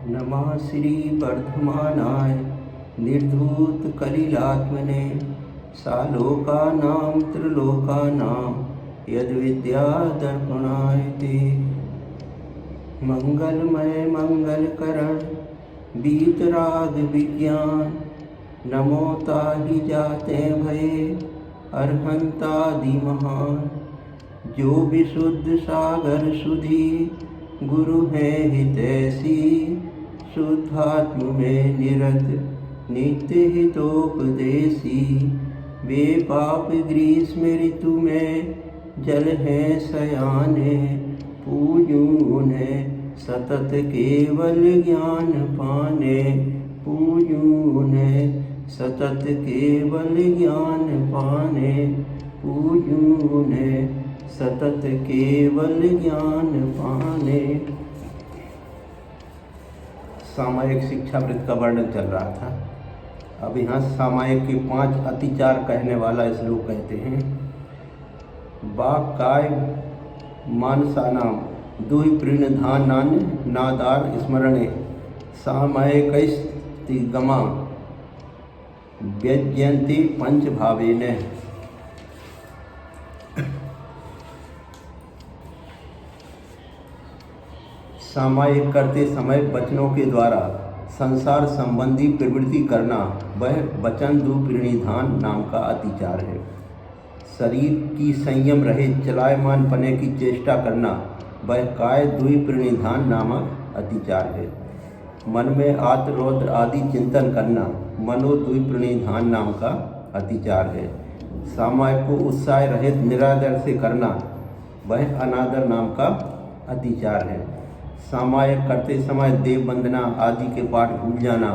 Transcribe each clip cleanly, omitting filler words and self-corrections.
नमः श्री वर्धमानाय निर्धूत कलिलात्मने सालोकानां त्रिलोकानां यद्विद्या दर्पणाय ते। मंगलमय मंगलकरण बीतराग विज्ञान नमो ताहि जाते भये अरहंतादि महान। जो विशुद्ध सागर सुधी गुरु है हितैषी शुद्धात्म में निरत नित्य हितोपदेशी। वे पाप ग्रीष्म ऋतु में जल है सयाने पूजू उन्हें सतत केवल ज्ञान पाने। पूजू उन्हें सतत केवल ज्ञान पाने। पूजू उन्हें सतत केवल ज्ञान पाने। सामायिक शिक्षावृत्त का वर्णन चल रहा था। अब यहाँ सामायिक के 5 अतिचार कहने वाला श्लोक कहते हैं। वाक् काय मानसानाम दुहि प्रीणधानान्य नादार स्मरणे सामायिकैस्तिगमा व्यज्यन्ति पंच भावेन। सामायिक करते समय वचनों के द्वारा संसार संबंधी प्रवृत्ति करना वह वचन दुप्रणिधान नाम का अतिचार है। शरीर की संयम रहित चलायमान पने की चेष्टा करना वह काय दुप्रणिधान नामक अतिचार है। मन में आत्मरौद्र आदि चिंतन करना मनो दुप्रणिधान नाम का अतिचार है। सामायिक को उत्साह रहित निरादर से करना वह अनादर नाम का अतिचार है। सामायिक करते समय देव वंदना आदि के पाठ भूल जाना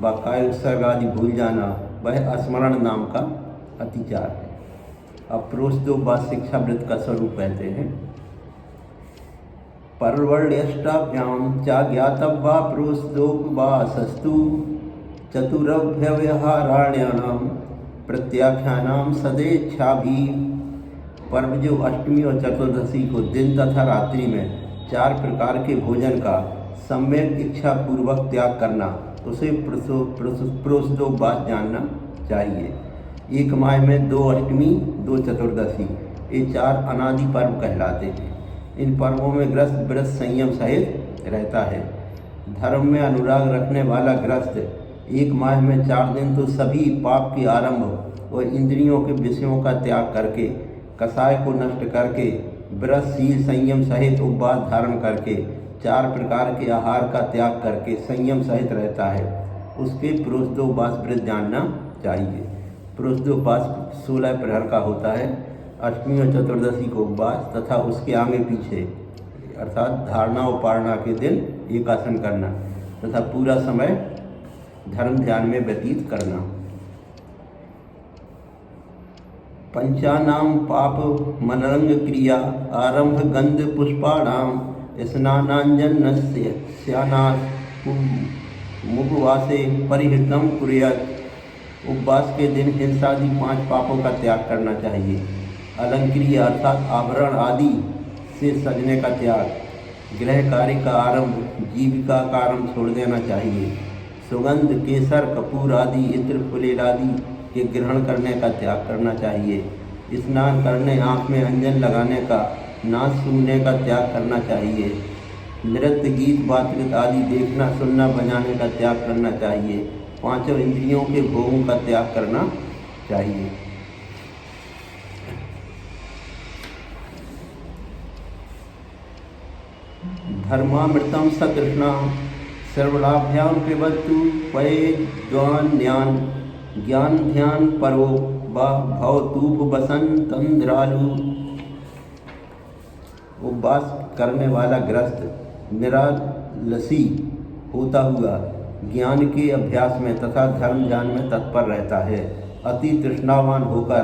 व काय उत्सर्ग आदि भूल जाना वह स्मरण नाम का अतिचार है। अब प्रोषदोपवास शिक्षावृत्त का स्वरूप कहते हैं। पर्वर्ण्यष्टाभ्याम चा ज्ञातव्या प्रोषदोपवासस्तु चतुरभ्यव्यहाराण्यानां प्रत्याख्यानां सदेच्छाभि। पर्व जो अष्टमी और चतुर्दशी को दिन तथा रात्रि में 4 प्रकार के भोजन का सम्यक इच्छा पूर्वक त्याग करना उसे प्रोषदोपवास जानना चाहिए। एक माह में 2 अष्टमी 2 चतुर्दशी ये 4 अनादि पर्व कहलाते हैं। इन पर्वों में गृहस्थ व्रत संयम सहित रहता है। धर्म में अनुराग रखने वाला गृहस्थ एक माह में 4 दिन तो सभी पाप के आरंभ और इंद्रियों के विषयों का त्याग करके कसाय को नष्ट करके व्रत शील संयम सहित उपवास धारण करके 4 प्रकार के आहार का त्याग करके संयम सहित रहता है। उसके प्रोषदोपवास व्रत जानना चाहिए। प्रोषदोपवास 16 प्रहर का होता है। अष्टमी और चतुर्दशी को उपवास तथा उसके आगे पीछे अर्थात धारणा और पारणा के दिन एकासन करना तथा पूरा समय धर्म ध्यान में व्यतीत करना। पंचानाम पाप मनरंग क्रिया आरंभ गंध पुष्पाणाम स्नानांजनस्य स्यानात् मुपवासे परिहृतम कुर्यात्। उपवास के दिन हिंसादि 5 पापों का त्याग करना चाहिए। अलंक्रिय अर्थात आभरण आदि से सजने का त्याग, गृह कार्य का आरंभ, जीविका का आरंभ छोड़ देना चाहिए। सुगंध केसर कपूर आदि इत्र फुलेल आदि के ग्रहण करने का त्याग करना चाहिए। स्नान करने आँख में अंजन लगाने का नाक सूंघने का त्याग करना चाहिए। नृत्य गीत बातचीत आदि देखना सुनना बजाने का त्याग करना चाहिए। 5 इंद्रियों के भोगों का त्याग करना चाहिए। धर्मामृतम सकृष्णा सर्वलाभ्याम पिबतु पये ज्ञान ज्ञान ध्यान परो भवतूप बसंतंद्रालु। उपवास करने वाला गृहस्थ निरालसी होता हुआ ज्ञान के अभ्यास में तथा धर्म ज्ञान में तत्पर रहता है। अति तृष्णावान होकर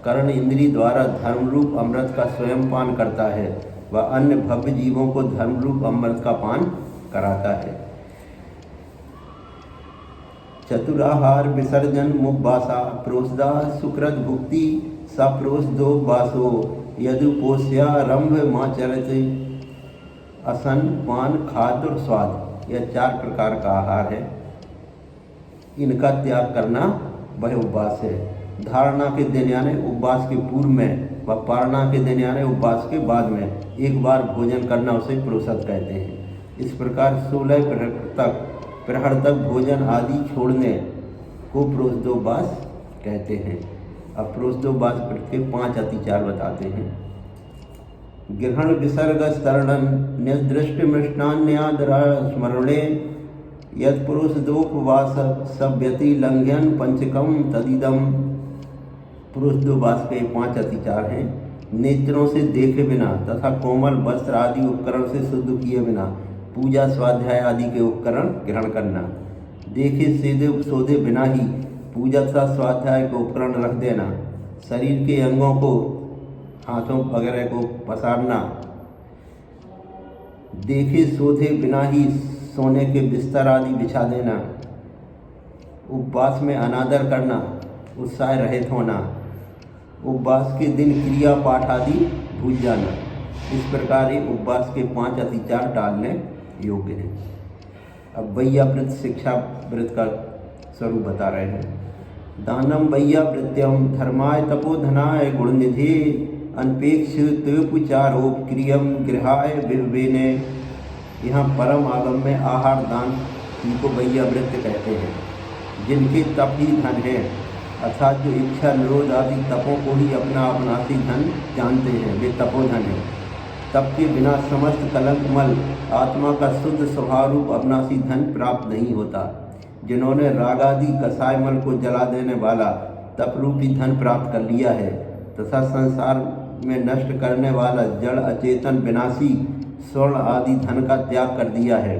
कर्ण इंद्री द्वारा धर्मरूप अमृत का स्वयं पान करता है व अन्य भव्य जीवों को धर्मरूप अमृत का पान कराता है। चतुराहार विसर्जन मुखवासा प्रोषदा सुकृत भुक्ति सप्रोषदोपवासो यदुपोष्यारंभ माचरते। असन पान खाद्य और स्वाद यह 4 प्रकार का आहार है। इनका त्याग करना वह उपवास है। धारणा के दिन यानी उपवास के पूर्व में व पारणा के दिन यानी उपवास के बाद में एक बार भोजन करना उसे प्रोषद कहते हैं। इस प्रकार 16 प्रहर तक भोजन आदि छोड़ने को प्रोषदोपवास कहते हैं। अब प्रोषदोपवास के 5 अतिचार बताते हैं। ग्रहण विसर्ग स्तरणन निर्दृष्ट मृष्टान्यादरा स्मरणे यद पुरुषदोपवास सभ्यति लंघ्यन पंचकम तदिदम। पुरुषदोपवास के 5 अतिचार हैं। नेत्रों से देखे बिना तथा कोमल वस्त्र आदि उपकरण से शुद्ध किए बिना पूजा स्वाध्याय आदि के उपकरण ग्रहण करना। देखे सीधे सोधे बिना ही पूजा तथा स्वाध्याय के उपकरण रख देना। शरीर के अंगों को हाथों वगैरह को पसारना। देखे सोधे बिना ही सोने के बिस्तर आदि बिछा देना। उपवास में अनादर करना, उत्साह रहित होना। उपवास के दिन क्रिया पाठ आदि भूल जाना। इस प्रकार ये उपवास के 5 अतिचार टालने योग्य हैं। अब वैयावृत शिक्षा व्रत का स्वरूप बता रहे हैं। दानम वैयावृत्यम धर्माय तपोधनाय गुणनिधि अनपेक्षितोपचारोपक्रियम गृहाय विवेने। यहाँ परम आगम में आहार दान इनको वैयावृत्य कहते हैं। जिनके तप ही धन है, अर्थात जो इच्छा निरोध आदि तपों को ही अपना अपनासी धन जानते हैं, वे तपोधन हैं। तप के बिना समस्त कलंकमल आत्मा का शुद्ध स्वभाव रूप अपनासी धन प्राप्त नहीं होता। जिन्होंने राग आदि कसाय मल को जला देने वाला तप रूपी धन प्राप्त कर लिया है तथा संसार में नष्ट करने वाला जड़ अचेतन विनाशी स्वर्ण आदि धन का त्याग कर दिया है,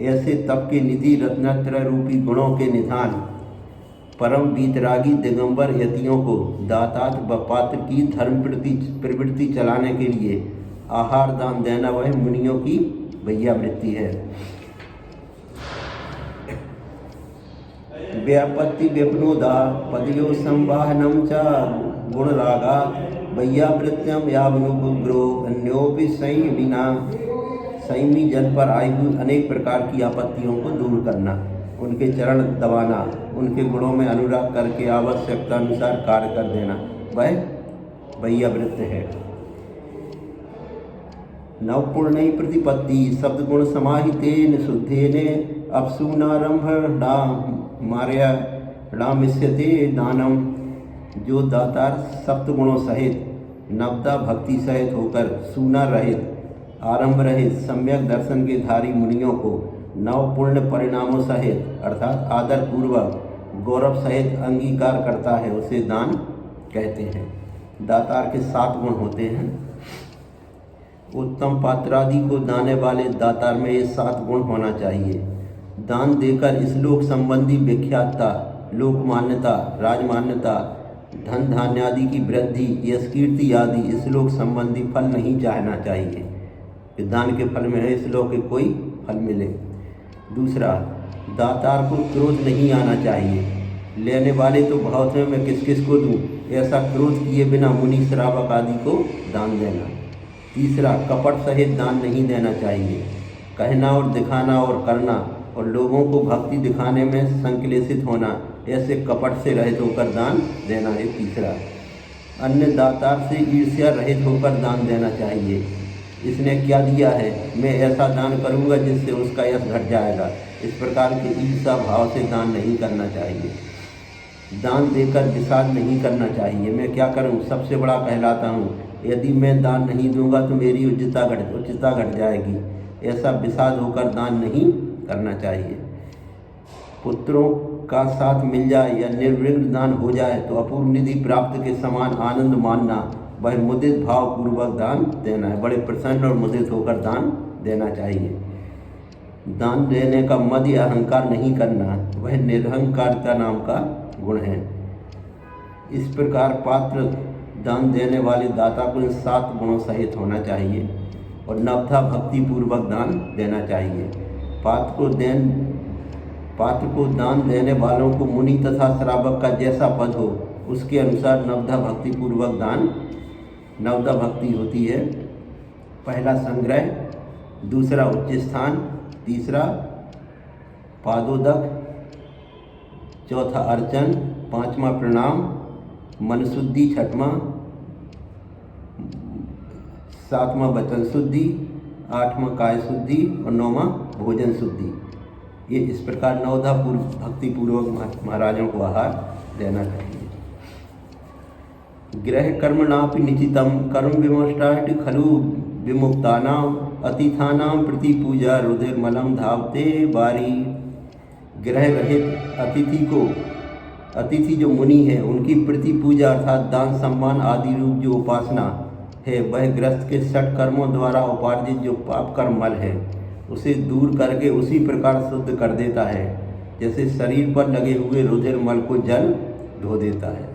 ऐसे तप के निधि रत्नत्रय रूपी गुणों के निधान परम वीतरागी दिगंबर यतियों को दातात व पात्र की धर्म प्रवृत्ति चलाने के लिए आहार दान देना वह मुनियों की वैयावृत्ति है। व्यापत्ति व्यपनोदा पदयो संवाहनम च गुणरागा वैयावृत्यम यावनुग्रो अन्योपि संयमी जन पर आई हुई अनेक प्रकार की आपत्तियों को दूर करना, उनके चरण दबाना, उनके गुणों में अनुराग करके आवश्यकता अनुसार कार्य कर देना, वह वैयावृत्य है। नवपूर्ण प्रतिपत्ति शब्द गुण समाहितेन शुद्धेने अपसूनारंभ मार्या डामिष्यते दानम। जो दातार सप्तगुणों सहित नवदा भक्ति सहित होकर सूना रहित आरंभ रहित सम्यक दर्शन के धारी मुनियों को नव पूर्ण परिणामों सहित अर्थात आदर पूर्वक गौरव सहित अंगीकार करता है, उसे दान कहते हैं। दातार के 7 गुण होते हैं। उत्तम पात्रादि को दाने वाले दातार में ये 7 गुण होना चाहिए। दान देकर इस लोक संबंधी विख्यातता, लोक मान्यता, राजमान्यता, धन धान्य आदि की वृद्धि, यश कीर्ति आदि इस लोक संबंधी फल नहीं चाहना चाहिए कि दान के फल में है इस लोक के कोई फल मिले। दूसरा, दातार को क्रोध नहीं आना चाहिए। लेने वाले तो बहुत हैं, मैं किस किस को दूँ, ऐसा क्रोध किए बिना मुनि श्रावक आदि को दान देना। तीसरा, कपट सहित दान नहीं देना चाहिए। कहना और दिखाना और करना और लोगों को भक्ति दिखाने में संक्लेशित होना, ऐसे कपट से रहित होकर दान देना है तीसरा। अन्य दातार से ईर्ष्या रहित होकर दान देना चाहिए। इसने क्या दिया है, मैं ऐसा दान करूंगा जिससे उसका यश घट जाएगा, इस प्रकार के ईर्ष्या भाव से दान नहीं करना चाहिए। दान देकर विषाद नहीं करना चाहिए, मैं क्या करूं, सबसे बड़ा कहलाता हूं, यदि मैं दान नहीं दूंगा तो मेरी उच्चता घट जाएगी, ऐसा विषाद होकर दान नहीं करना चाहिए। पुत्रों का साथ मिल जाए या निर्विघ्न दान हो जाए तो अपूर्व निधि प्राप्त के समान आनंद मानना, वह मुदित भाव पूर्वक दान देना है। बड़े प्रसन्न और मुदित होकर दान देना चाहिए। दान देने का मद या अहंकार नहीं करना, वह निरहंकारता नाम का गुण है। इस प्रकार पात्र दान देने वाले दाता को इन 7 गुणों सहित होना चाहिए और नवथा भक्ति पूर्वक दान देना चाहिए। पात्र को दान देने वालों को मुनि तथा श्रावक का जैसा पद हो उसके अनुसार नवधा भक्ति पूर्वक दान। नवधा भक्ति होती है, पहला संग्रह, दूसरा उच्च स्थान, तीसरा पादोदक, चौथा अर्चन, पांचवा प्रणाम, मन शुद्धि छठवां, सातवां वचन शुद्धि, आठवां काय शुद्धि और नौवां भोजन शुद्धि। ये इस प्रकार नवधा भक्तिपूर्वक महाराजों को आहार देना चाहिए। गृह कर्मणापि निचितम कर्म विमष्टाट खलु विमुक्तानाम अतिथानाम प्रति पूजा रुधिर्मलम धावते बारी। ग्रह रहित अतिथि जो मुनि है उनकी प्रति पूजा अर्थात दान सम्मान आदि रूप जो उपासना है वह ग्रस्त के षट कर्मों द्वारा उपार्जित जो पाप कर्म मल है उसे दूर करके उसी प्रकार शुद्ध कर देता है जैसे शरीर पर लगे हुए रुधिर मल को जल धो देता है।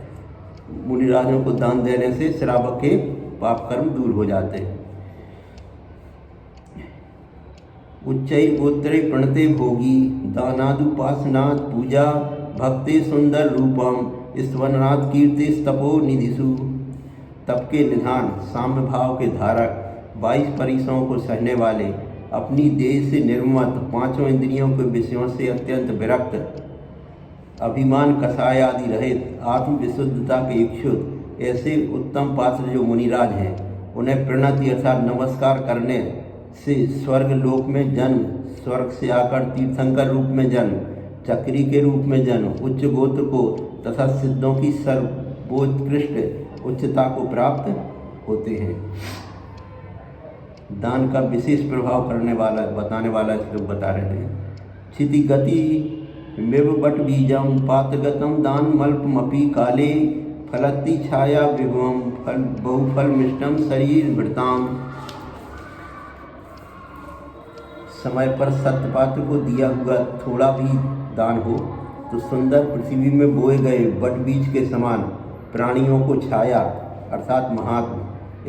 मुनिराजों को दान देने से श्रावक के पाप कर्म दूर हो जाते हैं। उच्चै गोत्रे प्रणते भोगी दानादुपासनात् पूजा भक्ति सुंदर रूपम स्तवनात् कीर्ति तपो निधिषु। तप के निधान, साम्य भाव के धारक, 22 परिसों को सहने वाले, अपनी देह से निर्मत, पांचों इंद्रियों के विषयों से अत्यंत विरक्त, अभिमान कसाय आदि रहित, आत्म विशुद्धता के इच्छुक ऐसे उत्तम पात्र जो मुनिराज हैं उन्हें प्रणति अर्थात नमस्कार करने से स्वर्ग लोक में जन्म, स्वर्ग से आकर तीर्थंकर रूप में जन्म, चक्री के रूप में जन्म, उच्च गोत्र को तथा सिद्धों की सर्वोत्कृष्ट उच्चता को प्राप्त होते हैं। दान का विशेष प्रभाव बताने वाला श्लोक बता रहे हैं। क्षिति गति मेव बट बीजम पातगतम दान मल्पमपि काले फलति छाया विभवम फल बहुफल मिष्टम शरीर भृताम। समय पर सत्यपात्र को दिया हुआ थोड़ा भी दान हो तो सुंदर पृथ्वी में बोए गए बट बीज के समान प्राणियों को छाया अर्थात महात्म,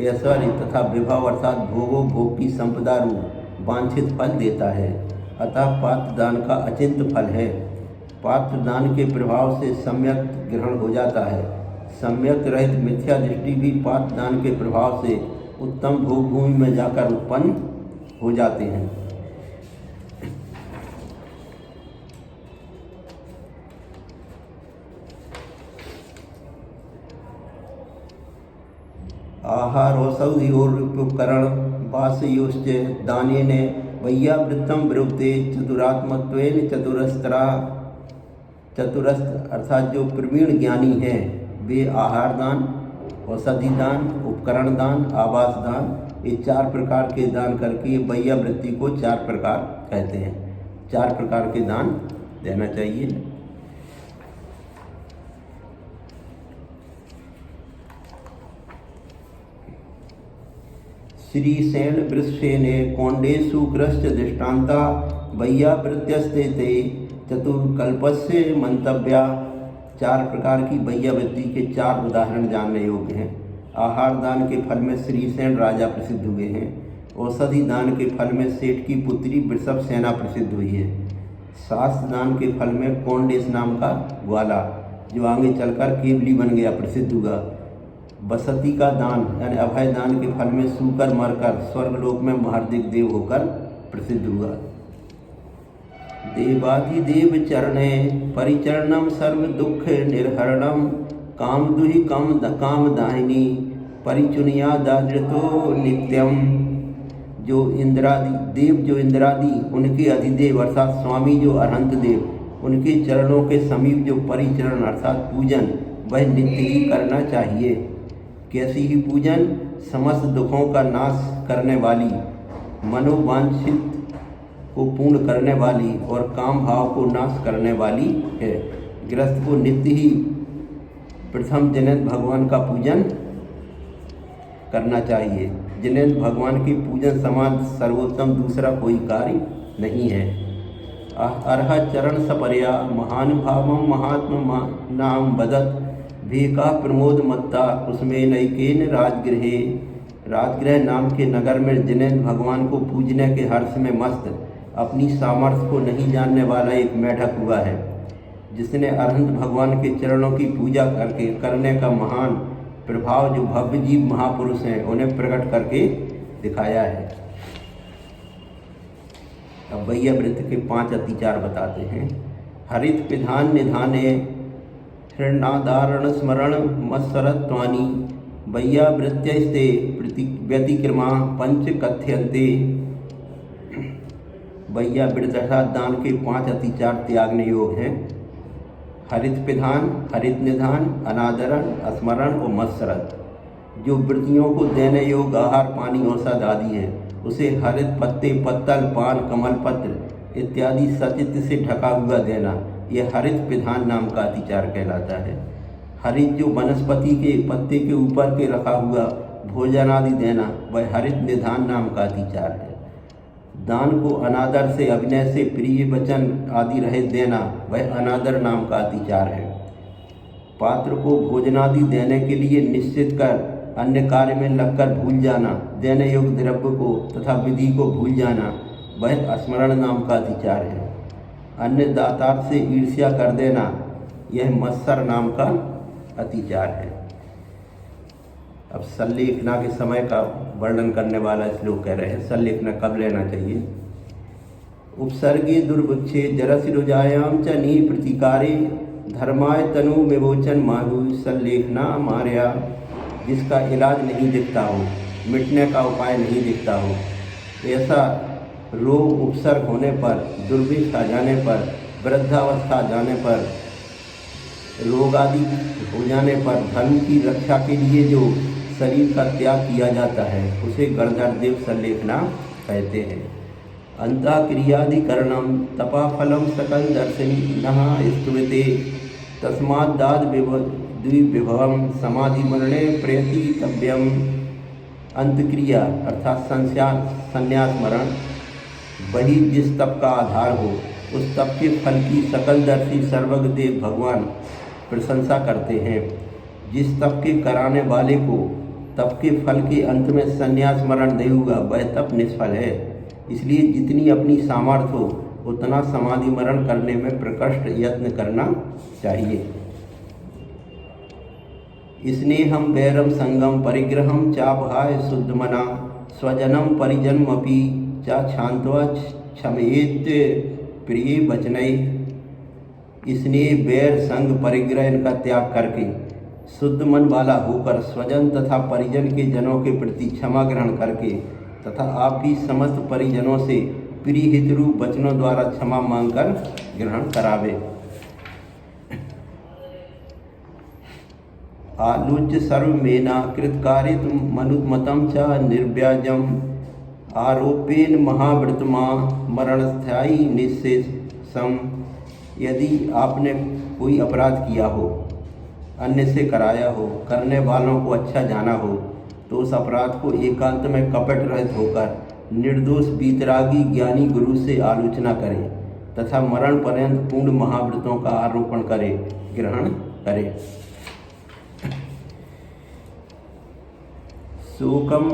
ऐश्वर्य तथा विभव अर्थात भोग की संपदा रूप वांछित फल देता है। अतः पात्र दान का अचिंत्य फल है। पात्र दान के प्रभाव से सम्यक ग्रहण हो जाता है। सम्यक रहित मिथ्या दृष्टि भी पात्र दान के प्रभाव से उत्तम भोग भूमि में जाकर उत्पन्न हो जाते हैं। आहारोषधि और उपकरण वासयोश्च दानेन वैयावृत्तम विरुद्धे चतुरात्मत्वेन चतुरस्त्र अर्थात जो प्रवीण ज्ञानी हैं वे आहार दान, औषधि दान, उपकरण दान, आवास दान, ये 4 प्रकार के दान करके वैयावृत्ति को 4 प्रकार कहते हैं। 4 प्रकार के दान देना चाहिए। श्रीसेन वृषेने कौंडेषु ग्रश्च दृष्टान्ता वैयावृत्त्यस्ते ते चतुर्कल्पस्य मंतव्या। 4 प्रकार की वैयावृत्ति के 4 उदाहरण जानने योग्य हैं। आहार दान के फल में श्रीसेन राजा प्रसिद्ध हुए हैं। औषधि दान के फल में सेठ की पुत्री वृषभ सेना प्रसिद्ध हुई है। शास्त्र दान के फल में कौंडेश नाम का ग्वाला जो आगे चलकर केवली बन गया प्रसिद्ध हुआ। बसती का दान यानी अभय दान के फल में सूकर मरकर स्वर्गलोक में महार्दिक देव होकर प्रसिद्ध हुआ। देवाधिदेव चरणे परिचरणम सर्व दुख निर्हरणम कामदुहि कामदाहिनी परिचुनिया दादृतो नित्यम। जो इंद्रादि उनके अधिदेव अर्थात स्वामी जो अनंत देव उनके चरणों के समीप जो परिचरण अर्थात पूजन वह नित्य ही करना चाहिए। कैसी ही पूजन? समस्त दुखों का नाश करने वाली, मनोवांछित को पूर्ण करने वाली और काम भाव को नाश करने वाली है। गृहस्थ को नित्य ही प्रथम जिनेन्द्र भगवान का पूजन करना चाहिए। जिनेन्द्र भगवान के पूजन समान सर्वोत्तम दूसरा कोई कार्य नहीं है। अर्ह चरण सपर्या महानुभावम महात्मा नाम वदत भेका प्रमोद मत्ता कुसुमे नैकेन राजगृह नाम के नगर में जिनेन्द्र भगवान को पूजने के हर्ष में मस्त अपनी सामर्थ्य को नहीं जानने वाला एक मेढक हुआ है जिसने अरहंत भगवान के चरणों की पूजा करने का महान प्रभाव जो भव्य जीव महापुरुष हैं उन्हें प्रकट करके दिखाया है। अब भैया व्रत के 5 अतिचार बताते हैं। हरित पिधान निधाने हृणादारण स्मरण मत्सरत्वानि भैया वृत्यस्ते व्यतिक्रमा पंच कथ्यन्ते। भैया दान के 5 अतिचार त्यागने योग हैं। हरित पिधान, हरित निधान, अनादरण, स्मरण और मत्सरत। जो वृत्तियों को देने योग आहार, पानी, औषध आदि है, उसे हरित पत्ते, पत्तल, पान, कमल पत्र इत्यादि सचित से ढका हुआ देना, यह हरित पिधान नाम का अतिचार कहलाता है। हरित जो वनस्पति के पत्ते के ऊपर के रखा हुआ भोजन आदि देना, वह हरित निधान नाम का अतिचार है। दान को अनादर से, अभिनय से, प्रिय वचन आदि रहित देना, वह अनादर नाम का अतिचार है। पात्र को भोजनादि देने के लिए निश्चित कर अन्य कार्य में लगकर भूल जाना, देने योग्य द्रव्य को तथा विधि को भूल जाना, वह स्मरण नाम का अतिचार है। अन्य दातार से ईर्ष्या कर देना, यह मत्सर नाम का अतिचार है। अब संलेखना के समय का वर्णन करने वाला श्लोक कह रहे हैं, संलेखना कब लेना चाहिए। उपसर्गे दुर्भिक्षे जरसिरुजायाम च नी प्रतिकारे धर्माय तनु विमोचन माहु संलेखना मार्या। जिसका इलाज नहीं दिखता हो, मिटने का उपाय नहीं दिखता हो, ऐसा रोग उपसर्ग होने पर, दुर्भिक्ष आ जाने पर, वृद्धावस्था जाने पर, रोग आदि हो जाने पर धर्म की रक्षा के लिए जो शरीर का त्याग किया जाता है, उसे गणधर संलेखना कहते हैं। अंतःक्रियाधिकरणम तपाफलम सकल दर्शनी नहा स्तुते तस्माद्दाद द्विविभवम समाधि मरणे प्रयतितव्यम। अंतक्रिया अर्थात संन्यास मरण, वही जिस तप का आधार हो, उस तप के फल की सकलदर्शी सर्वज्ञदेव भगवान प्रशंसा करते हैं। जिस तप के कराने वाले को तप के फल के अंत में संन्यास मरण नहीं हुआ, वह तप निष्फल है। इसलिए जितनी अपनी सामर्थ्य हो उतना समाधि मरण करने में प्रकट यत्न करना चाहिए। स्नेहम वैरम संगम परिग्रहम चापहाय शुद्धमना स्वजनम परिजनमपि चा क्षांत्वा क्षमेत प्रिय वचनय। स्नेह, वैर, संग, परिग्रह का त्याग करके शुद्ध मन वाला होकर स्वजन तथा परिजन के जनों के प्रति क्षमा ग्रहण करके तथा आपकी समस्त परिजनों से प्रिय हितरूप वचनों द्वारा क्षमा मांगकर ग्रहण करावे। आलोच्य सर्वमेना कृतकारित मनुत्मतम च निर्व्याजम आरोपेन महाव्रतमा मरणस्थायी निःशेषम। यदि आपने कोई अपराध किया हो, अन्य से कराया हो, करने वालों को अच्छा जाना हो, तो उस अपराध को एकांत में कपट रहित होकर निर्दोष वीतरागी ज्ञानी गुरु से आलोचना करें तथा मरण पर्यंत पूर्ण महाव्रतों का आरोपण करे, ग्रहण करे। शोकम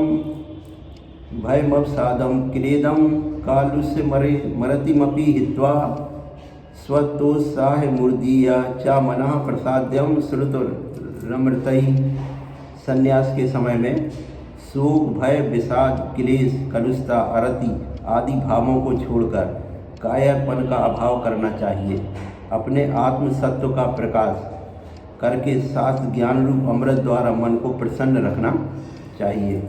भयमवसादम क्लेदम कालुष्य मरतिमपि हित्वा स्वतोत्साह मूर्धीया चा मना प्रसाद्यम श्रुतरमृतई। संन्यास के समय में शोक, भय, विषाद, क्लेश, कलुषता, अरति आदि भावों को छोड़कर कायरपन का अभाव करना चाहिए। अपने आत्म सत्व का प्रकाश करके शास्त्र ज्ञान रूप अमृत द्वारा मन को प्रसन्न रखना चाहिए।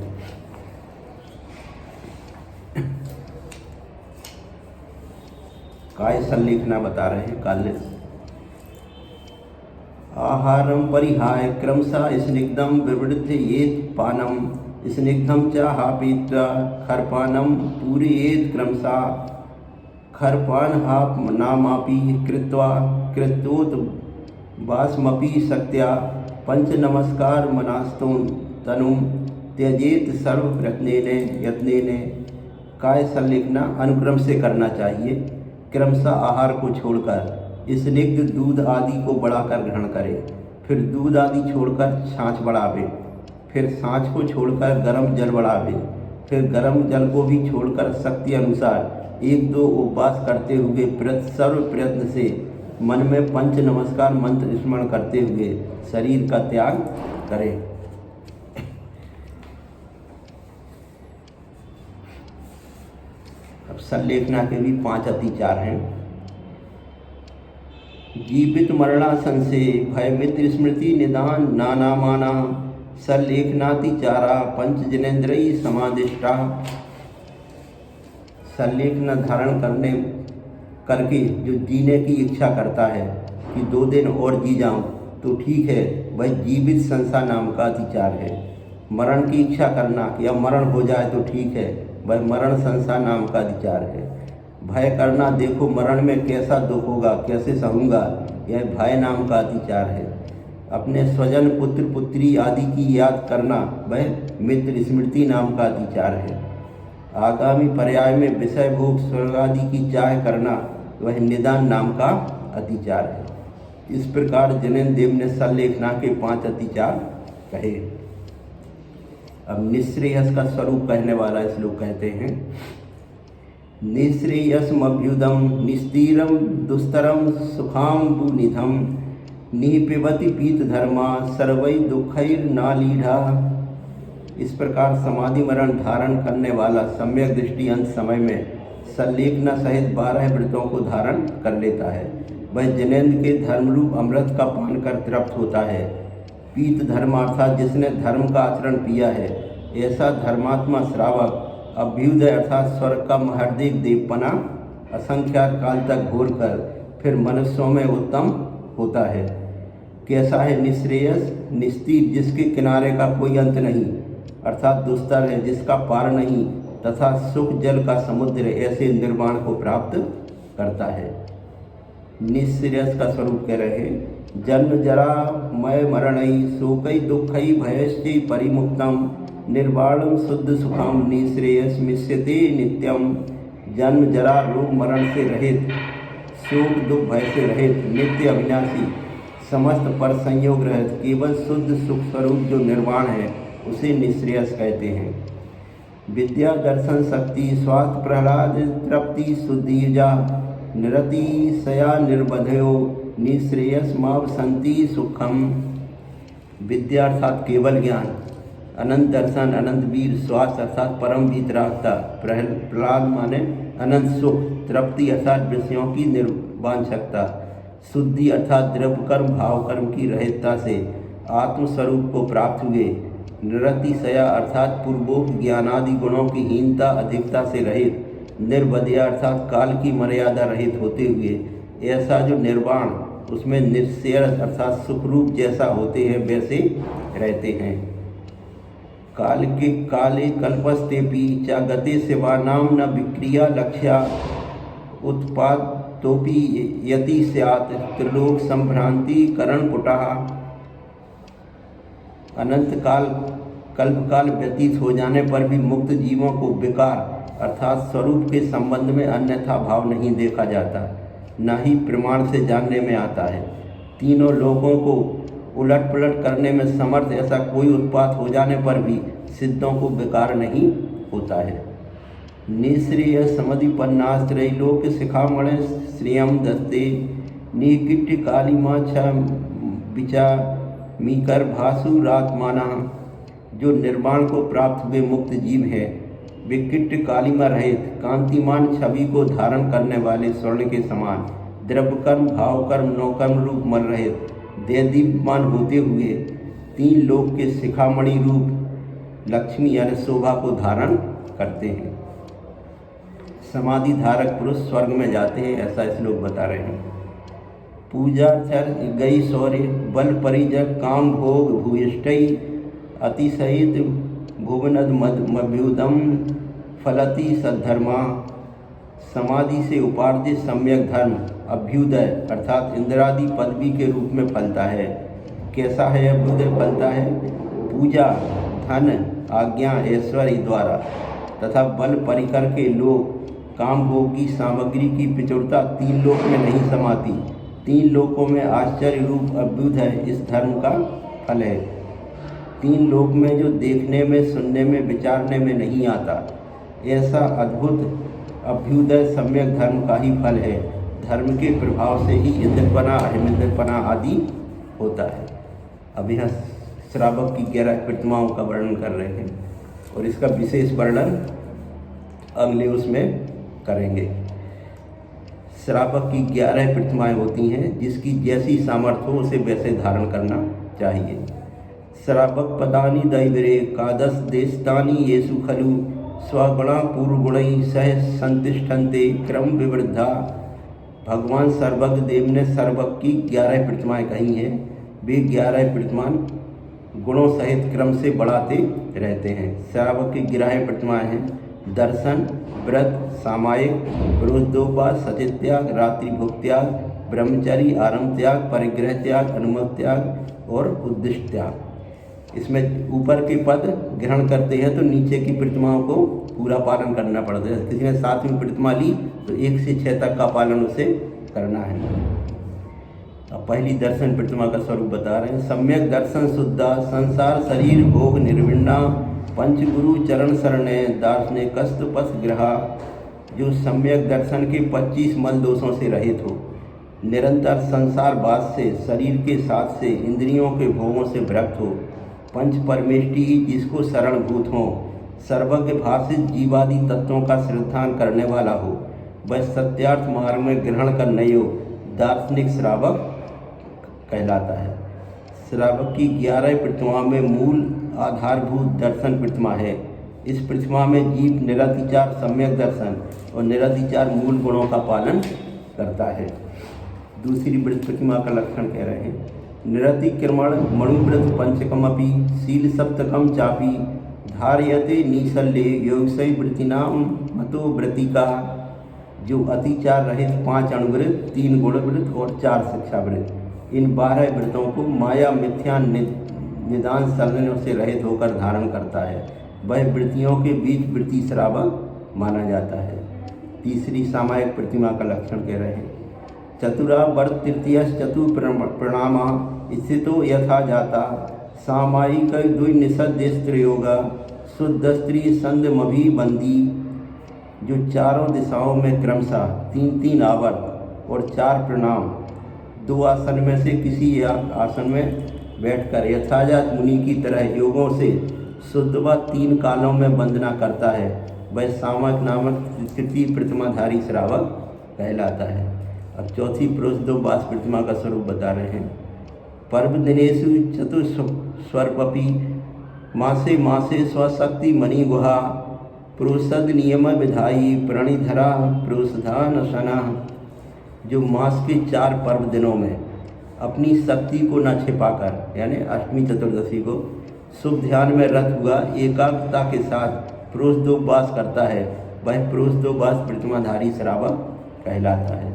काय संलेखना बता रहे हैं। काल्य आहारम परिहाय क्रमशः स्निग्धम विवृद्धयेत पानम स्निग्धम च हापीत्वा खरपानम पूरयेत क्रमशः खरपान हाप नामापि कृत्वा कृत्योत वासमपि शक्त्या पंच नमस्कार मनास्तु तनु त्यजेत सर्व प्रयत्नेन यत्नेन। काय संलेखना अनुक्रम से करना चाहिए। क्रमशः आहार को छोड़कर स्निग्ध दूध आदि को बढ़ाकर ग्रहण करे, फिर दूध आदि छोड़कर छाछ बढ़ावे, फिर छाछ को छोड़कर गर्म जल बढ़ावे, फिर गर्म जल को भी छोड़कर शक्ति अनुसार 1-2 उपवास करते हुए सर्व प्रयत्न से मन में पंच नमस्कार मंत्र स्मरण करते हुए शरीर का त्याग करे। अब संलेखना के भी 5 अतिचार हैं। जीवित मरणा संशय भय मित्र स्मृति निदान नाना माना संलेखनातिचारा पंच जनेन्द्रिय समादिष्टा। संलेखन धारण करके जो जीने की इच्छा करता है कि 2 दिन और जी जाऊं तो ठीक है, वह जीवित संसा नाम का अतिचार है। मरण की इच्छा करना या मरण हो जाए तो ठीक है, वह मरण संसा नाम का अधिकार है। भय करना, देखो मरण में कैसा दुख होगा, कैसे सहूँगा, यह भय नाम का अधिकार है। अपने स्वजन पुत्र पुत्री आदि की याद करना, वह मित्र स्मृति नाम का अधिकार है। आगामी पर्याय में विषय भोग स्वर्ग आदि की चाह करना, वह निदान नाम का अतिचार है। इस प्रकार जैन देव ने संलेखना के 5 अतिचार कहे। अब निःश्रेयस का स्वरूप कहने वाला श्लोक कहते हैं, निःश्रेयसमभ्युदम निस्तीरम दुस्तरम सुखाम्बुनिधम निपिबति पीत धर्मा सर्वै दुःखैर्नालीढ़ा। इस प्रकार समाधि मरण धारण करने वाला सम्यक दृष्टि अंत समय में संलेखना सहित 12 व्रतों को धारण कर लेता है। वह जनेन्द्र के धर्मरूप अमृत का पान कर तृप्त होता है। पीत धर्म अर्थात जिसने धर्म का आचरण किया है, ऐसा धर्मात्मा श्रावक अभ्युदय अर्थात स्वर्ग का हार्दिक देवपना असंख्यात काल तक घोर कर फिर मनुष्यों में उत्तम होता है। कैसा है निःश्रेयस, निस्तीर जिसके किनारे का कोई अंत नहीं अर्थात दुस्तर है जिसका पार नहीं, तथा सुख जल का समुद्र ऐसे निर्वाण को प्राप्त करता है। निःश्रेयस का स्वरूप कह रहे हैं, जन्म जरा मय मरणई शोकई दुखई भयश्चै परिमुक्तम निर्वाणम शुद्ध सुखम निःश्रेयस मिश्यते नित्यम। जन्म जरा रोग मरण से रहित, शोक दुख भय से रहित, नित्य अविनाशी, समस्त पर संयोग रहित, केवल शुद्ध सुख स्वरूप जो निर्वाण है उसे निःश्रेयस कहते हैं। विद्या दर्शन शक्ति स्वास्थ्य प्रहलाद तृप्ति शुद्धिजा निरति सया निर्बधयो निःश्रेयस माव संति सुखम। विद्या अर्थात केवल ज्ञान, अनंत दर्शन अनंत वीर, स्वास्थ्य अर्थात परम वीतरागता, प्रहलाद माने अनंत सुख, तृप्ति अर्थात विषयों की निर्वांछकता, शुद्धि अर्थात द्रव्य कर्म भाव कर्म की रहितता से आत्मस्वरूप को प्राप्त हुए, निरतिशया अर्थात पूर्वोक्त ज्ञानादि गुणों की हीनता अधिकता से रहित, निर्बधया अर्थात काल की मर्यादा रहित होते हुए ऐसा जो निर्वाण उसमें निःश्रेयस अर्थात सुखरूप जैसा होते हैं वैसे रहते हैं। काल के काले कल्पस्तेपि च गते शिवानाम न विक्रिया लक्ष्या उत्पाद तोपि यति स्यात् त्रिलोक संभ्रांति करण पुटः। अनंत काल कल्पकाल व्यतीत हो जाने पर भी मुक्त जीवों को विकार अर्थात स्वरूप के संबंध में अन्यथा भाव नहीं देखा जाता, न ही प्रमाण से जानने में आता है। तीनों लोगों को उलट पलट करने में समर्थ ऐसा कोई उत्पात हो जाने पर भी सिद्धों को विकार नहीं होता है। निःश्रेय समधिपन्नास्त्रैलोक शिखामणे श्रियम दत्ते निकिट कालिमा छ विचा मीकर भासुरात्माना। जो निर्वाण को प्राप्त हुए मुक्त जीव है, विकिट कालिमा रहित कांतिमान छवि को धारण करने वाले स्वर्ण के समान द्रव्य कर्म भाव कर्म नौकर्म रूप मन रहित देदीप्यमान होते हुए 3 लोक के शिखामणि रूप लक्ष्मी यानी शोभा को धारण करते हैं। समाधि धारक पुरुष स्वर्ग में जाते हैं, ऐसा श्लोक बता रहे हैं। पूजा चर गई शौर्य बल परिजक काम भोग भूयिष्ठई अतिशयित भुवनद मभ्युदम फलति सद्धर्मा। समाधि से उपार्जित सम्यक धर्म अभ्युदय अर्थात इंद्रादि पदवी के रूप में फलता है। कैसा है अभ्युदय फलता है? पूजा धन आज्ञा ऐश्वर्य द्वारा तथा बल परिकर के लोग काम भोग की सामग्री की प्रचुरता 3 लोक में नहीं समाती। 3 लोकों में आश्चर्य रूप अभ्युदय इस धर्म का फल है। 3 लोक में जो देखने में सुनने में विचारने में नहीं आता, ऐसा अद्भुत अभ्युदय सम्यक धर्म का ही फल है। धर्म के प्रभाव से ही इंद्रपना अहिमिंद्रपना आदि होता है। अब यहाँ श्रावक की 11 प्रतिमाओं का वर्णन कर रहे हैं और इसका विशेष वर्णन अगले उसमें करेंगे। श्रावक की 11 प्रतिमाएं होती हैं, जिसकी जैसी सामर्थ्य हो उसे वैसे धारण करना चाहिए। श्रावक पदानी दैवरे कादश देशतानी येसु खलु स्वगुणा पूर्वगुणै सह संतिष्ठन्ते क्रम विवृद्धा। भगवान सर्वज्ञ देव ने श्रावक की 11 प्रतिमाएं कही हैं। वे 11 प्रतिमान गुणों सहित क्रम से बढ़ाते रहते हैं। श्रावक की 11 प्रतिमाएं हैं दर्शन, व्रत, सामायिक, पुरुषोपवास, सचित त्याग, रात्रि भोग त्याग, ब्रह्मचर्य, आरंभ त्याग, परिग्रह त्याग, अनुमत त्याग और उद्दिष्ट त्याग। इसमें ऊपर के पद ग्रहण करते हैं तो नीचे की प्रतिमाओं को पूरा पालन करना पड़ता है। किसी ने 7वीं प्रतिमा ली तो 1 से 6 तक का पालन उसे करना है। अब पहली दर्शन प्रतिमा का स्वरूप बता रहे हैं। सम्यक दर्शन शुद्धा संसार शरीर भोग निर्विण्णा पंचगुरु चरण शरणे दार्शनिक कष्ट पथ ग्रहा। जो सम्यक दर्शन के 25 मल दोषों से रहित हो, निरंतर संसार बात से, शरीर के साथ से, इंद्रियों के भोगों से विरक्त हो, पंच परमेष्टि जिसको शरणभूत हो, सर्वज्ञ भाषित जीवादि तत्वों का श्रद्धान करने वाला हो, वह सत्यार्थ मार्ग में ग्रहण करने योग्य दार्शनिक श्रावक कहलाता है। श्रावक की 11 प्रतिमा में मूल आधारभूत दर्शन प्रतिमा है। इस प्रतिमा में जीव निरतिचार सम्यक दर्शन और निरतिचार मूल गुणों का पालन करता है। दूसरी व्रत प्रतिमा का लक्षण कह रहे हैं। निरतिक्रमण मणुव्रत पंचकमपि शील सप्तकम चापी धार्यते निशल्ये योगसई वृत्तिनाम मतो व्रतिका। जो अतिचार रहित 5 अणुव्रत, 3 गुणव्रत और 4 शिक्षाव्रत, इन 12 व्रतों को माया मिथ्या निदान शरणों से रहित होकर धारण करता है, वह वृत्तियों के बीच वृत्ति श्रावक माना जाता है। तीसरी सामायिक प्रतिमा का लक्षण कह रहे हैं। चतुरा वर्त तृतीय चतु प्रणामा स्थितो यथा जाता सामायिक द्विनिषद्यस्त्रयोगा शुद्ध स्त्री संदमभि बंदी। जो चारों दिशाओं में क्रमशः 3-3 आवर्त और 4 प्रणाम 2 आसन में से किसी आसन में बैठकर यथाजात मुनि की तरह योगों से शुद्ध व 3 कालों में वंदना करता है, वह सामायिक नामक तृतीय प्रतिमाधारी श्रावक कहलाता है। अब चौथी पुरुषोपवास प्रतिमा का स्वरूप बता रहे हैं। पर्व दिनेषु चतुस्वरपि मासे मासे स्वशक्ति मणि गुहा पुरुषद नियम विधायी प्रणिधरा पुरुषधान सना। जो मास के 4 पर्व दिनों में अपनी शक्ति को न छिपाकर, यानी अष्टमी चतुर्दशी को शुभ ध्यान में रत हुआ एकाग्रता के साथ पुरुषोपवास करता है, वह पुरुषोपवास प्रतिमाधारी श्रावक कहलाता है।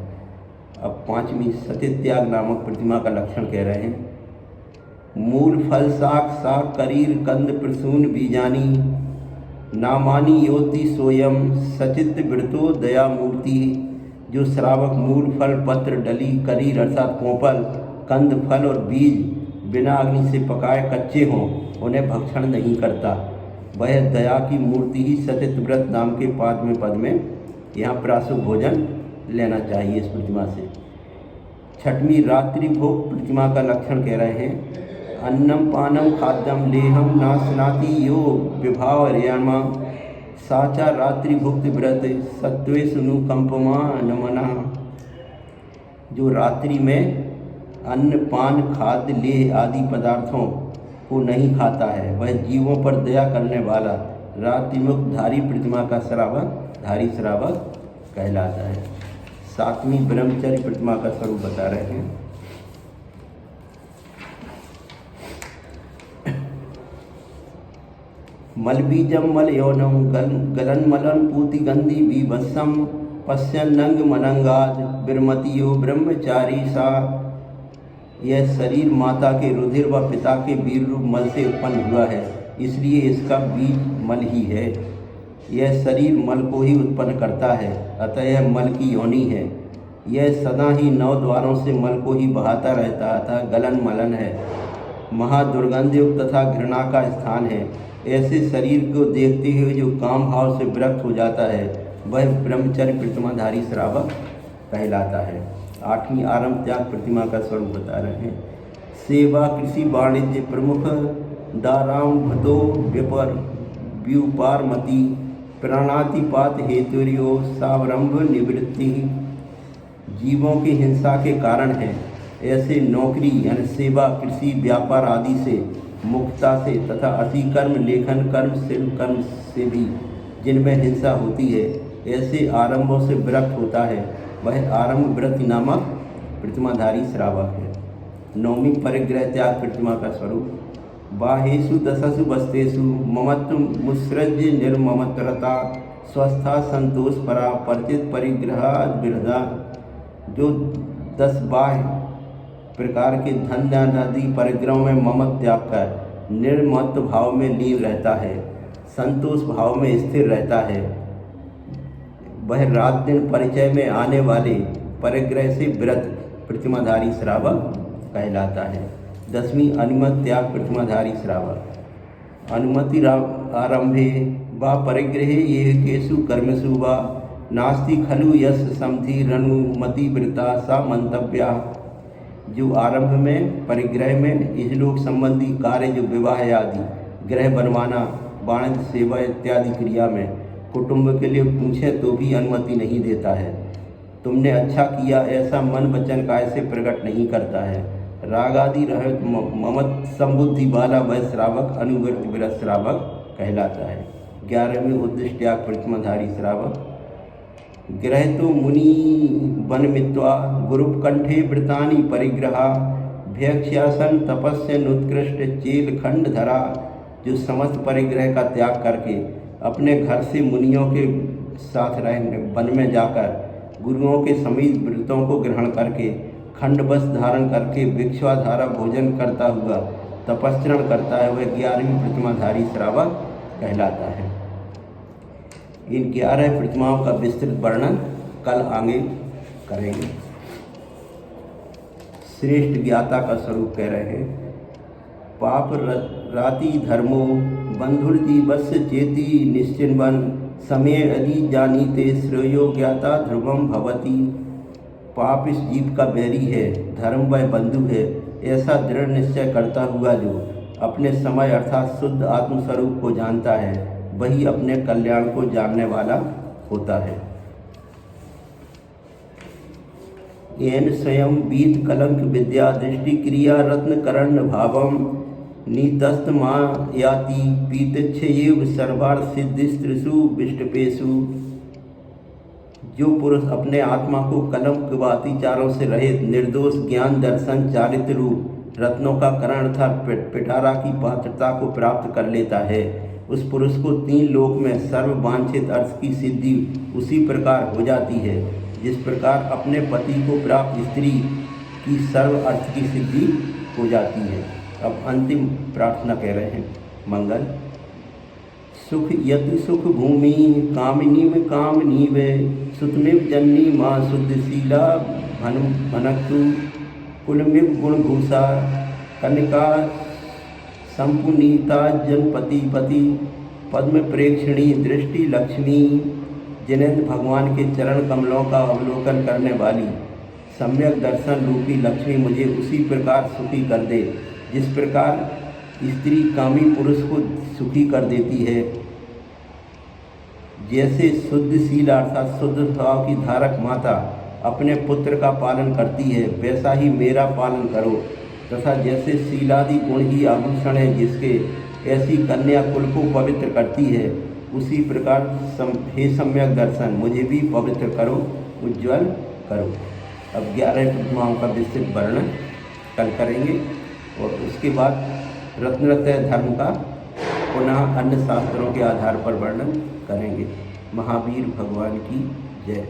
अब 5वीं सचित त्याग नामक प्रतिमा का लक्षण कह रहे हैं। मूल फल शाक शाक करीर कंद प्रसून बीजानी नामानी योति सोयम सचित वृतो दया मूर्ति। जो श्रावक मूल फल पत्र डली करीर अर्थात कोपल कंद फल और बीज बिना अग्नि से पकाए कच्चे हों उन्हें भक्षण नहीं करता, वह दया की मूर्ति ही सचित व्रत नाम के पद में यहाँ प्राशु भोजन लेना चाहिए इस प्रतिमा से। 6वीं रात्रि भोग प्रतिमा का लक्षण कह रहे हैं। अन्नम पानम खाद्यम लेहम नाशनाति यो विभाव रियामा साचा रात्रि भुक्ति व्रत सत्वे सुनु कंपमा नमना। जो रात्रि में अन्न पान खाद्य लेह आदि पदार्थों को नहीं खाता है, वह जीवों पर दया करने वाला रात्रिमुक्त धारी प्रतिमा का धारी श्रावक कहलाता है। 7वीं ब्रह्मचर्य प्रतिमा का स्वरूप बता रहे हैं। मलबीजम मल यौनम गलन मलन पूति गंधी बीभत्सम पश्यन नंग मनंगाद बिरमतियो ब्रह्मचारी सा। यह शरीर माता के रुधिर व पिता के वीर रूप मल से उत्पन्न हुआ है, इसलिए इसका बीज मल ही है। यह शरीर मल को ही उत्पन्न करता है, अतः यह मल की योनि है। यह सदा ही 9 द्वारों से मल को ही बहाता रहता, अतः गलन मलन है। महादुर्गंध युक्त तथा घृणा का स्थान है। ऐसे शरीर को देखते हुए जो काम भाव से विरक्त हो जाता है, वह ब्रह्मचर्य प्रतिमाधारी श्रावक कहलाता है। 8वीं आरंभ त्याग प्रतिमा का स्वरूप बता रहे हैं। सेवा कृषि वाणिज्य प्रमुख दाराम भदो व्यापारमती प्राणातिपात हेतुर्यो सावरंभ निवृत्ति, जीवों की हिंसा के कारण है। ऐसे नौकरी यानी सेवा, कृषि, व्यापार आदि से मुक्तता से तथा अतिकर्म, लेखन कर्म, शिल्प कर्म से भी जिनमें हिंसा होती है, ऐसे आरंभों से विरक्त होता है। वह आरंभ वृत्ति नामक प्रतिमाधारी श्रावक है। नौवीं परिग्रह त्याग प्रतिमा का स्वरूप। बाहेषु दशसु वस्तेषु ममत्व मुत्सृज्य निर्ममत्रता स्वस्था संतोष परा परिचित परिग्रहाद्विरधा। जो 10 बाह्य प्रकार के धन आदि परिग्रहों में ममत्व त्याग कर निर्मत्व भाव में लीन रहता है, संतोष भाव में स्थिर रहता है, वह रात दिन परिचय में आने वाले परिग्रह से विरत प्रतिमाधारी श्रावक कहलाता है। 10वीं अनुमति त्याग प्रतिमाधारी श्रावक। अनुमति आरंभे वा परिग्रहे ये केशु कर्मसु वा नास्ति खलु यश समधि रनुमति वृता सा मंतव्या। जो आरंभ में परिग्रह में इहलोक संबंधी कार्य, जो विवाह आदि, गृह बनवाना, वाणिज्य सेवा इत्यादि क्रिया में कुटुंब के लिए पूछें तो भी अनुमति नहीं देता है। तुमने अच्छा किया ऐसा मन वचन काय से प्रकट नहीं करता है। राग आदि रहित ममत संबुद्धि वाला वह श्रावक अनुवर्त विरत श्रावक कहलाता है। 11वीं उद्दिष्ट त्याग प्रतिमाधारी श्रावक। ग्रह तो मुनि वन मित्वा गुरुपकंठे वृतानि परिग्रहा भयक्षासन तपस्य नुत्कृष्ट चेल खंड धरा। जो समस्त परिग्रह का त्याग करके अपने घर से मुनियों के साथ रहने वन में जाकर गुरुओं के समीप व्रतों को ग्रहण करके खंड वस्त्र धारण करके भिक्षाधारा भोजन करता हुआ तपस्चरण करता है, वह 11वीं प्रतिमाधारी श्रावक कहलाता है। इन 11 प्रतिमाओं का विस्तृत वर्णन कल आगे करेंगे। श्रेष्ठ ज्ञाता का स्वरूप कह रहे हैं। पाप राति धर्मो बंधुर्जीवस्य चेती निश्चिन्वन समय यदि जानीते श्रेयो ज्ञाता ध्रुवम भवति। पाप इस जीव का बैरी है, धर्म वह बंधु है, ऐसा दृढ़ निश्चय करता हुआ जो अपने समय अर्थात शुद्ध आत्मस्वरूप को जानता है, वही अपने कल्याण को जानने वाला होता है। येन स्वयं बीत कलंक विद्या दृष्टि क्रिया रत्न करण भावम नीतस्त माँ याति पीतच्छेव सर्वार्थ सिद्धिस्त्रिषु विष्टपेशु। जो पुरुष अपने आत्मा को कलंक व अतिचारों से रहित निर्दोष ज्ञान दर्शन चारित्र रूप रत्नों का करण अर्थात पिटारा की पात्रता को प्राप्त कर लेता है, उस पुरुष को 3 लोक में सर्ववांछित अर्थ की सिद्धि उसी प्रकार हो जाती है जिस प्रकार अपने पति को प्राप्त स्त्री की सर्व अर्थ की सिद्धि हो जाती है। अब अंतिम प्रार्थना कह रहे हैं। मंगल। सुख यति सुख भूमि कामिनी में कामनी वे सुतमिव जननी माँ शुद्धशीला भनक्तु कुलमिव गुणभूषा कनिका संपुनीता जनपति पति पद्म प्रेक्षणी दृष्टि लक्ष्मी। जिनेंद्र भगवान के चरण कमलों का अवलोकन करने वाली सम्यक दर्शन रूपी लक्ष्मी मुझे उसी प्रकार सुखी कर दे जिस प्रकार स्त्री कामी पुरुष को सुखी कर देती है। जैसे शुद्धशील अर्थात शुद्ध स्वभाव की धारक माता अपने पुत्र का पालन करती है, वैसा ही मेरा पालन करो। तथा जैसे शीलादि गुण ही आभूषण है जिसके, ऐसी कन्या कुल को पवित्र करती है, उसी प्रकार हे सम्यक दर्शन मुझे भी पवित्र करो, उज्ज्वल करो। अब 11 प्रतिमाओं का विस्तृत वर्णन कल करेंगे और उसके बाद रत्नत्रय धर्म का पुनः अन्य शास्त्रों के आधार पर वर्णन करेंगे। महावीर भगवान की जय।